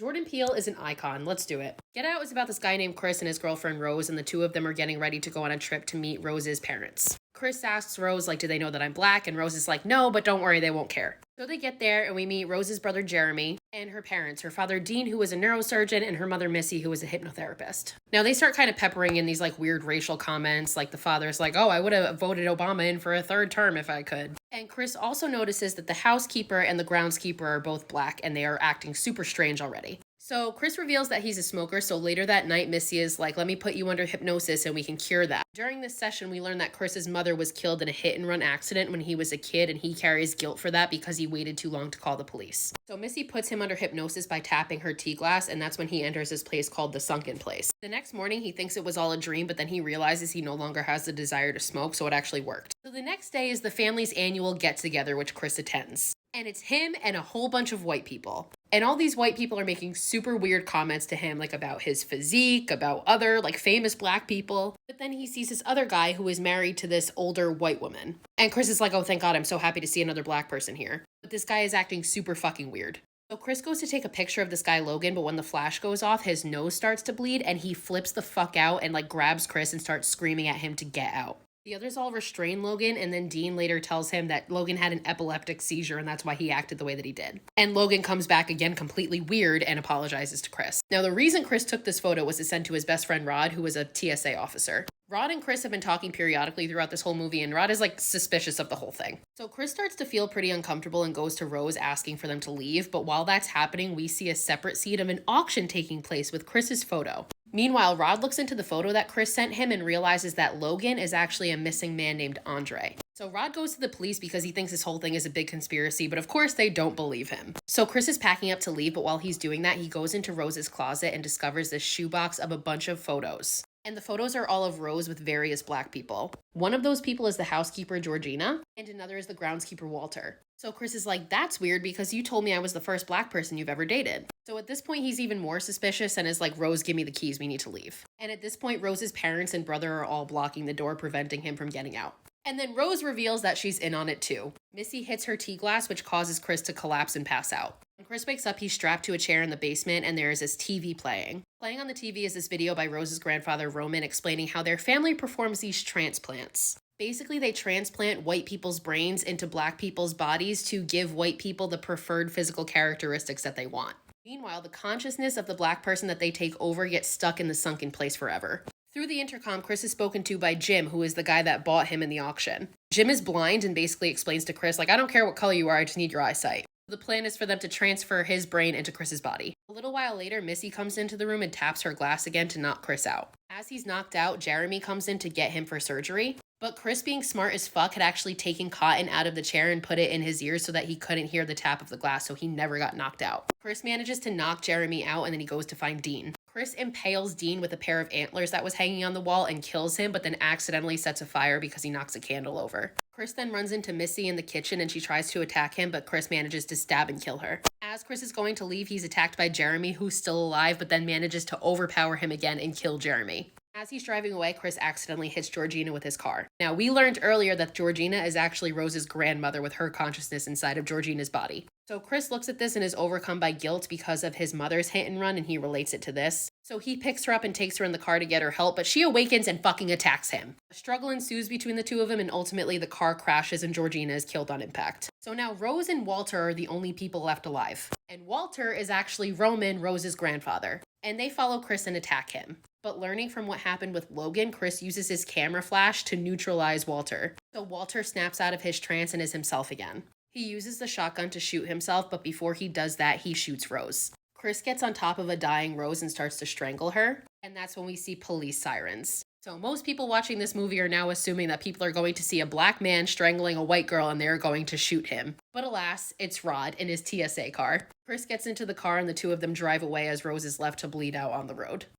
Jordan Peele is an icon. Let's do it. Get Out is about this guy named Chris and his girlfriend Rose, and the two of them are getting ready to go on a trip to meet Rose's parents. Chris asks Rose, do they know that I'm black? And Rose is like, no, but don't worry, they won't care. So they get there and we meet Rose's brother Jeremy and her parents, her father Dean, who was a neurosurgeon, and her mother Missy, who was a hypnotherapist. Now they start kind of peppering in these weird racial comments, the father's like, oh, I would have voted Obama in for a third term if I could. And Chris also notices that the housekeeper and the groundskeeper are both black and they are acting super strange already. So Chris reveals that he's a smoker, so later that night, Missy is like, let me put you under hypnosis and we can cure that. During this session, we learn that Chris's mother was killed in a hit-and-run accident when he was a kid, and he carries guilt for that because he waited too long to call the police. So Missy puts him under hypnosis by tapping her tea glass, and that's when he enters this place called the Sunken Place. The next morning, he thinks it was all a dream, but then he realizes he no longer has the desire to smoke, so it actually worked. So the next day is the family's annual get-together, which Chris attends. And it's him and a whole bunch of white people. And all these white people are making super weird comments to him, about his physique, about other, famous black people. But then he sees this other guy who is married to this older white woman. And Chris is like, oh, thank God, I'm so happy to see another black person here. But this guy is acting super fucking weird. So Chris goes to take a picture of this guy, Logan, but when the flash goes off, his nose starts to bleed, and he flips the fuck out and, grabs Chris and starts screaming at him to get out. The others all restrain Logan, and then Dean later tells him that Logan had an epileptic seizure and that's why he acted the way that he did. And Logan comes back again completely weird and apologizes to Chris. Now, the reason Chris took this photo was to send to his best friend Rod, who was a TSA officer. Rod and Chris have been talking periodically throughout this whole movie, and Rod is suspicious of the whole thing. So Chris starts to feel pretty uncomfortable and goes to Rose asking for them to leave, but while that's happening, we see a separate scene of an auction taking place with Chris's photo. Meanwhile, Rod looks into the photo that Chris sent him and realizes that Logan is actually a missing man named Andre. So Rod goes to the police because he thinks this whole thing is a big conspiracy, but of course they don't believe him. So Chris is packing up to leave, but while he's doing that, he goes into Rose's closet and discovers this shoebox of a bunch of photos. And the photos are all of Rose with various black people. One of those people is the housekeeper, Georgina, and another is the groundskeeper, Walter. So Chris is like, that's weird because you told me I was the first black person you've ever dated. So at this point, he's even more suspicious and is like, Rose, give me the keys, we need to leave. And at this point, Rose's parents and brother are all blocking the door, preventing him from getting out. And then Rose reveals that she's in on it too. Missy hits her tea glass, which causes Chris to collapse and pass out. When Chris wakes up, he's strapped to a chair in the basement and there is this TV playing. Playing on the TV is this video by Rose's grandfather, Roman, explaining how their family performs these transplants. Basically, they transplant white people's brains into black people's bodies to give white people the preferred physical characteristics that they want. Meanwhile, the consciousness of the black person that they take over gets stuck in the sunken place forever. Through the intercom, Chris is spoken to by Jim, who is the guy that bought him in the auction. Jim is blind and basically explains to Chris, I don't care what color you are, I just need your eyesight. The plan is for them to transfer his brain into Chris's body. A little while later, Missy comes into the room and taps her glass again to knock Chris out. As he's knocked out, Jeremy comes in to get him for surgery. But Chris, being smart as fuck, had actually taken cotton out of the chair and put it in his ears so that he couldn't hear the tap of the glass, so he never got knocked out. Chris manages to knock Jeremy out, and then he goes to find Dean. Chris impales Dean with a pair of antlers that was hanging on the wall and kills him, but then accidentally sets a fire because he knocks a candle over. Chris then runs into Missy in the kitchen and she tries to attack him, but Chris manages to stab and kill her. As Chris is going to leave, he's attacked by Jeremy, who's still alive, but then manages to overpower him again and kill Jeremy. As he's driving away, Chris accidentally hits Georgina with his car. Now, we learned earlier that Georgina is actually Rose's grandmother with her consciousness inside of Georgina's body. So Chris looks at this and is overcome by guilt because of his mother's hit and run, and he relates it to this. So he picks her up and takes her in the car to get her help, but she awakens and fucking attacks him. A struggle ensues between the two of them, and ultimately the car crashes and Georgina is killed on impact. So now Rose and Walter are the only people left alive. And Walter is actually Roman, Rose's grandfather. And they follow Chris and attack him. But learning from what happened with Logan, Chris uses his camera flash to neutralize Walter. So Walter snaps out of his trance and is himself again. He uses the shotgun to shoot himself, but before he does that, he shoots Rose. Chris gets on top of a dying Rose and starts to strangle her, and that's when we see police sirens. So most people watching this movie are now assuming that people are going to see a black man strangling a white girl and they're going to shoot him. But alas, it's Rod in his TSA car. Chris gets into the car and the two of them drive away as Rose is left to bleed out on the road.